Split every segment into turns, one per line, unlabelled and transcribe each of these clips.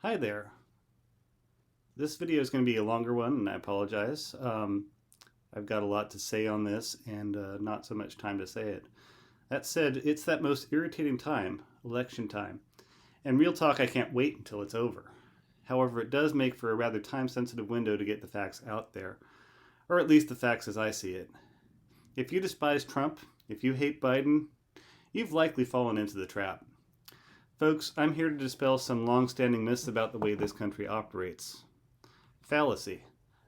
Hi there. This video is going to be a longer one, and I apologize. I've got a lot to say on this and not so much time to say it. That said, it's that most irritating time, election time. And real talk, I can't wait until it's over. However, it does make for a rather time-sensitive window to get the facts out there, or at least the facts as I see it. If you despise Trump, if you hate Biden, you've likely fallen into the trap. Folks, I'm here to dispel some long-standing myths about the way this country operates. Fallacy.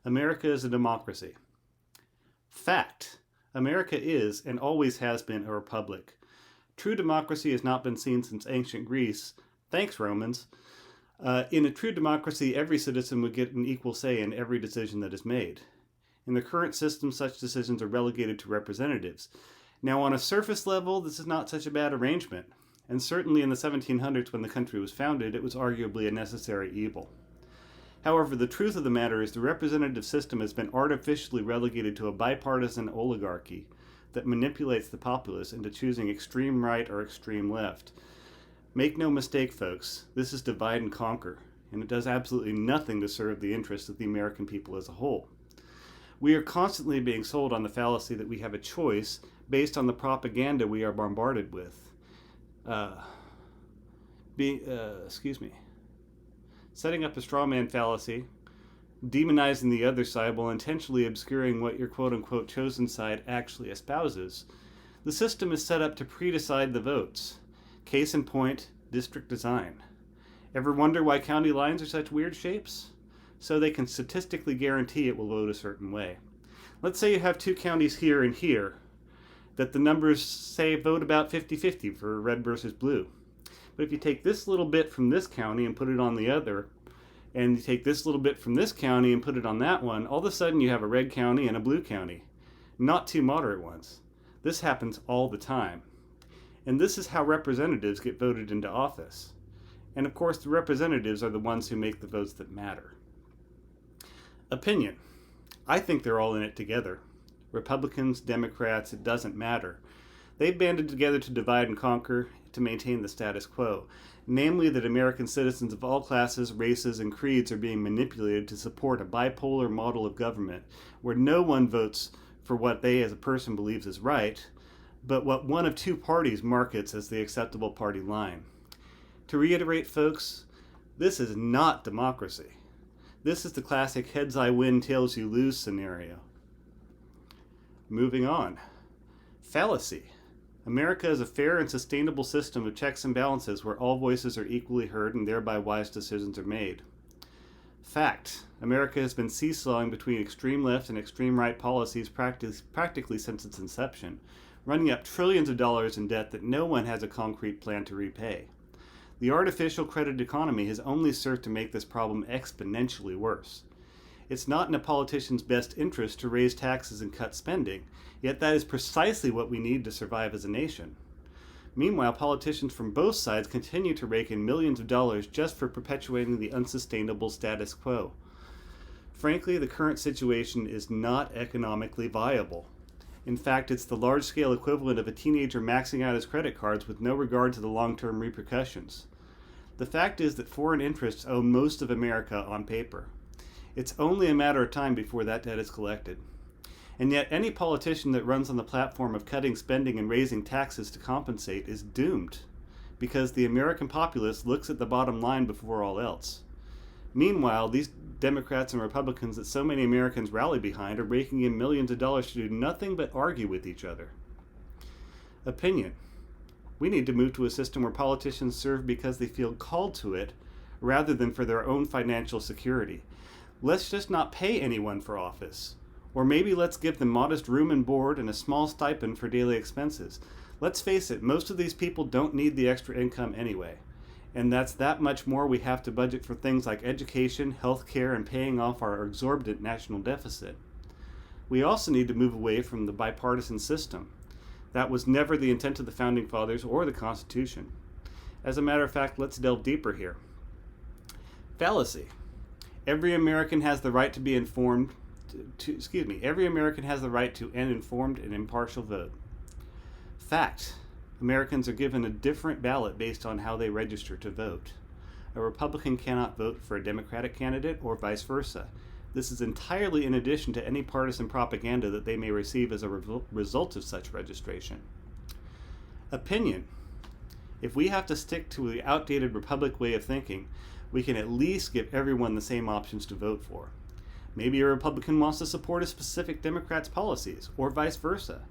America is a democracy. Fact. America is and always has been a republic. True democracy has not been seen since ancient Greece. Thanks, Romans. In a true democracy, every citizen would get an equal say in every decision that is made. In the current system, such decisions are relegated to representatives. Now, on a surface level, this is not such a bad arrangement. And certainly in the 1700s, when the country was founded, it was arguably a necessary evil. However, the truth of the matter is the representative system has been artificially relegated to a bipartisan oligarchy that manipulates the populace into choosing extreme right or extreme left. Make no mistake, folks, this is divide and conquer, and it does absolutely nothing to serve the interests of the American people as a whole. We are constantly being sold on the fallacy that we have a choice based on the propaganda we are bombarded with. Setting up a straw man fallacy, demonizing the other side while intentionally obscuring what your quote-unquote chosen side actually espouses. The system is set up to pre-decide the votes. Case in point, district design. Ever wonder why county lines are such weird shapes? So they can statistically guarantee it will vote a certain way. Let's say you have two counties here and here, that the numbers say vote about 50-50 for red versus blue. But if you take this little bit from this county and put it on the other, and you take this little bit from this county and put it on that one, all of a sudden you have a red county and a blue county. Not two moderate ones. This happens all the time. And this is how representatives get voted into office. And of course, the representatives are the ones who make the votes that matter. Opinion. I think they're all in it together. Republicans, Democrats, it doesn't matter. They've banded together to divide and conquer to maintain the status quo, namely that American citizens of all classes, races, and creeds are being manipulated to support a bipolar model of government where no one votes for what they as a person believes is right, but what one of two parties markets as the acceptable party line. To reiterate, folks, this is not democracy. This is the classic heads I win, tails you lose scenario. Moving on. Fallacy. America is a fair and sustainable system of checks and balances where all voices are equally heard and thereby wise decisions are made. Fact. America has been seesawing between extreme left and extreme right policies practically since its inception, running up trillions of dollars in debt that no one has a concrete plan to repay. The artificial credit economy has only served to make this problem exponentially worse. It's not in a politician's best interest to raise taxes and cut spending, yet that is precisely what we need to survive as a nation. Meanwhile, politicians from both sides continue to rake in millions of dollars just for perpetuating the unsustainable status quo. Frankly, the current situation is not economically viable. In fact, it's the large-scale equivalent of a teenager maxing out his credit cards with no regard to the long-term repercussions. The fact is that foreign interests own most of America on paper. It's only a matter of time before that debt is collected. And yet any politician that runs on the platform of cutting spending and raising taxes to compensate is doomed, because the American populace looks at the bottom line before all else. Meanwhile, these Democrats and Republicans that so many Americans rally behind are raking in millions of dollars to do nothing but argue with each other. Opinion. We need to move to a system where politicians serve because they feel called to it, rather than for their own financial security. Let's just not pay anyone for office. Or maybe let's give them modest room and board and a small stipend for daily expenses. Let's face it, most of these people don't need the extra income anyway. And that's that much more we have to budget for things like education, healthcare, and paying off our exorbitant national deficit. We also need to move away from the bipartisan system. That was never the intent of the Founding Fathers or the Constitution. As a matter of fact, let's delve deeper here. Fallacy. Every American has the right to be informed. Every American has the right to an informed and impartial vote. Fact. Americans are given a different ballot based on how they register to vote. A Republican cannot vote for a Democratic candidate or vice versa. This is entirely in addition to any partisan propaganda that they may receive as a result of such registration. Opinion. If we have to stick to the outdated Republic way of thinking, we can at least give everyone the same options to vote for. Maybe a Republican wants to support a specific Democrat's policies, or vice versa.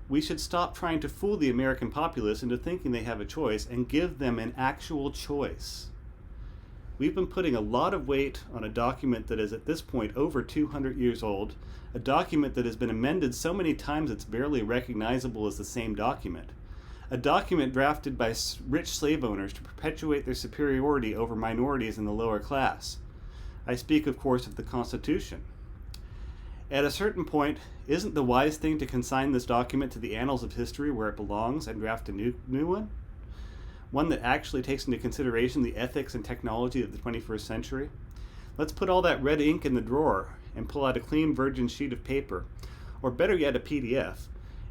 We should stop trying to fool the American populace into thinking they have a choice and give them an actual choice. We've been putting a lot of weight on a document that is at this point over 200 years old, a document that has been amended so many times it's barely recognizable as the same document. A document drafted by rich slave owners to perpetuate their superiority over minorities in the lower class. I speak, of course, of the Constitution. At a certain point, isn't the wise thing to consign this document to the annals of history where it belongs and draft a new one? One that actually takes into consideration the ethics and technology of the 21st century? Let's put all that red ink in the drawer and pull out a clean virgin sheet of paper, or better yet a PDF,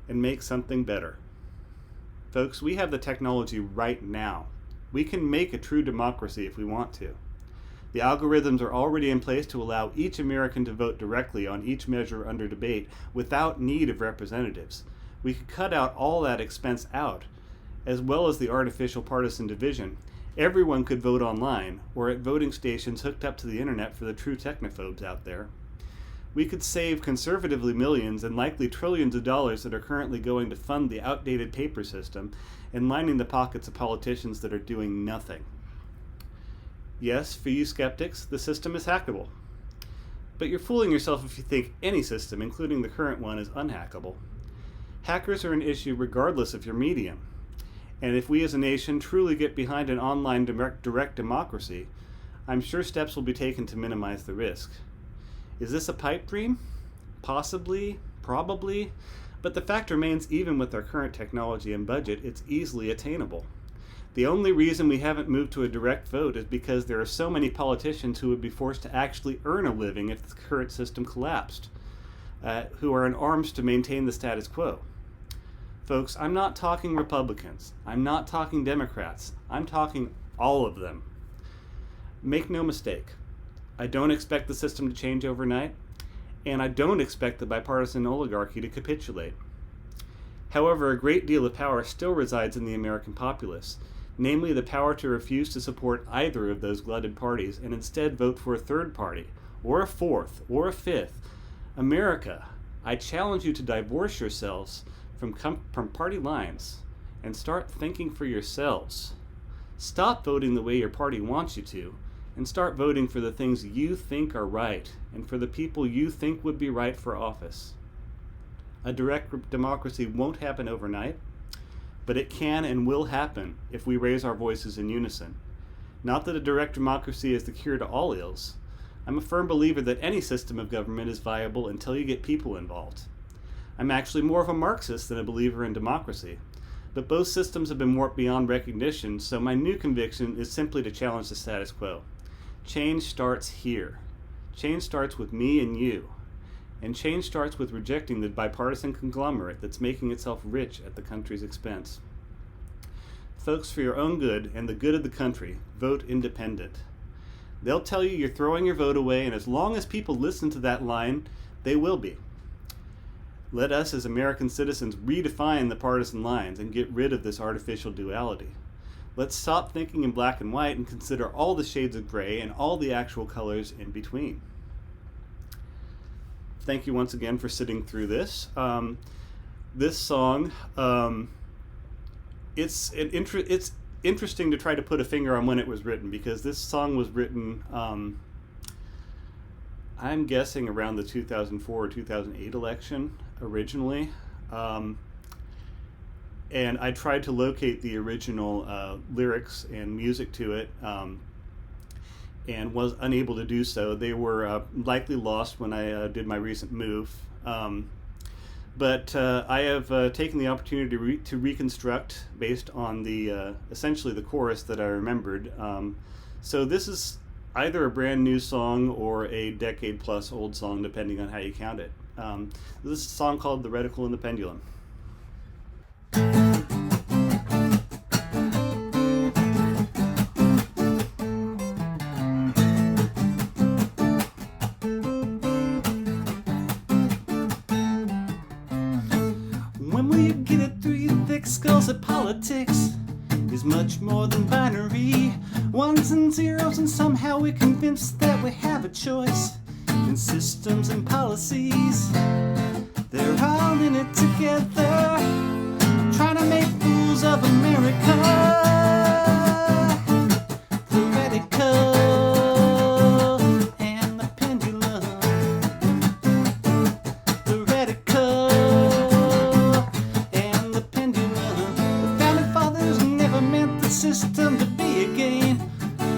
and make something better. Folks, we have the technology right now. We can make a true democracy if we want to. The algorithms are already in place to allow each American to vote directly on each measure under debate without need of representatives. We could cut out all that expense out, as well as the artificial partisan division. Everyone could vote online or at voting stations hooked up to the internet for the true technophobes out there. We could save conservatively millions and likely trillions of dollars that are currently going to fund the outdated paper system and lining the pockets of politicians that are doing nothing. Yes, for you skeptics, the system is hackable. But you're fooling yourself if you think any system, including the current one, is unhackable. Hackers are an issue regardless of your medium. And if we as a nation truly get behind an online direct democracy, I'm sure steps will be taken to minimize the risk. Is this a pipe dream? Possibly, probably, but the fact remains even with our current technology and budget, it's easily attainable. The only reason we haven't moved to a direct vote is because there are so many politicians who would be forced to actually earn a living if the current system collapsed, who are in arms to maintain the status quo. Folks, I'm not talking Republicans. I'm not talking Democrats. I'm talking all of them. Make no mistake. I don't expect the system to change overnight, and I don't expect the bipartisan oligarchy to capitulate. However, a great deal of power still resides in the American populace, namely the power to refuse to support either of those glutted parties and instead vote for a third party, or a fourth, or a fifth. America, I challenge you to divorce yourselves from party lines and start thinking for yourselves. Stop voting the way your party wants you to, and start voting for the things you think are right and for the people you think would be right for office. A direct democracy won't happen overnight, but it can and will happen if we raise our voices in unison. Not that a direct democracy is the cure to all ills. I'm a firm believer that any system of government is viable until you get people involved. I'm actually more of a Marxist than a believer in democracy, but both systems have been warped beyond recognition, so my new conviction is simply to challenge the status quo. Change starts here. Change starts with me and you. And change starts with rejecting the bipartisan conglomerate that's making itself rich at the country's expense. Folks, for your own good and the good of the country, vote independent. They'll tell you you're throwing your vote away, and as long as people listen to that line, they will be. Let us as American citizens redefine the partisan lines and get rid of this artificial duality. Let's stop thinking in black and white and consider all the shades of gray and all the actual colors in between. Thank you once again for sitting through this. This song, it's interesting to try to put a finger on when it was written, because this song was written, I'm guessing around the 2004 or 2008 election originally. And I tried to locate the original lyrics and music to it, and was unable to do so. They were likely lost when I did my recent move. But I have taken the opportunity to reconstruct based on the essentially the chorus that I remembered. So this is either a brand new song or a decade plus old song, depending on how you count it. This is a song called The Reticle and the Pendulum. that politics is much more than binary ones and zeros, and somehow we're convinced that we have a choice in systems and policies. They're all in it together, trying to make fools of America. The Reticle and the Pendulum. The Reticle and the Pendulum. The founding fathers never meant the system to be a game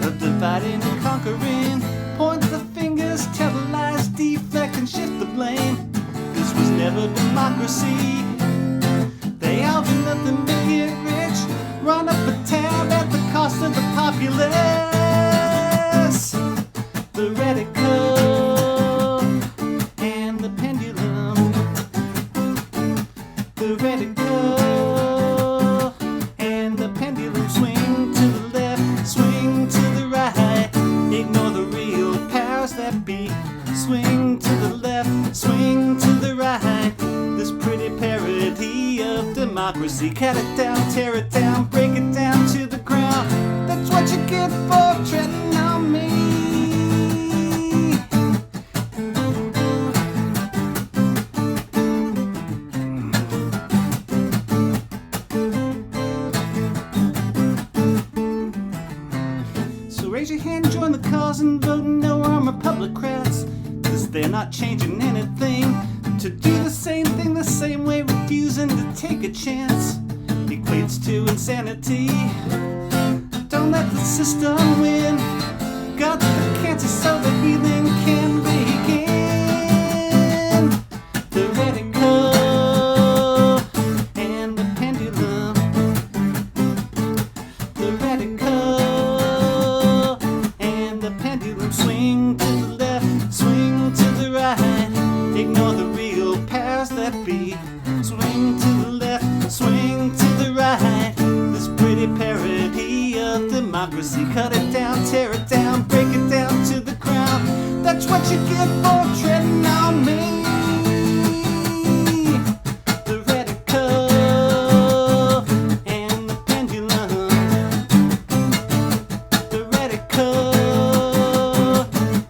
of dividing and conquering. Point the fingers, tell the lies, deflect and shift the blame. This was never democracy. They all do nothing but get rich, run up a tab at the cost of the populace. The Reticle and the Pendulum. The Reticle and the Pendulum. Swing to the left, swing to the right. Ignore the real powers that be. Swing to the left, swing to the right. This pretty parody of democracy. Cut it down, tear it down, break it down to the ground. That's what you get for treading on me. So raise your hand, join the cause, and vote no on Republicrats. They're not changing anything to do the same thing the same way. Refusing to take a chance equates to insanity. Don't let the system win. Got the cancer so the healing can begin. The Reticle and the Pendulum. The Reticle and the Pendulum. Swing to the left, swing to the right. Ignore the real powers that be. Swing to the left, swing to the right. This pretty parody of democracy. Cut it down, tear it down, break it down to the ground. That's what you get for treading on me. The Reticle and the Pendulum. The Reticle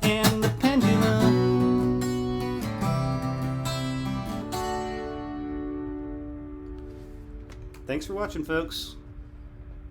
and the Pendulum. Thanks for watching, folks.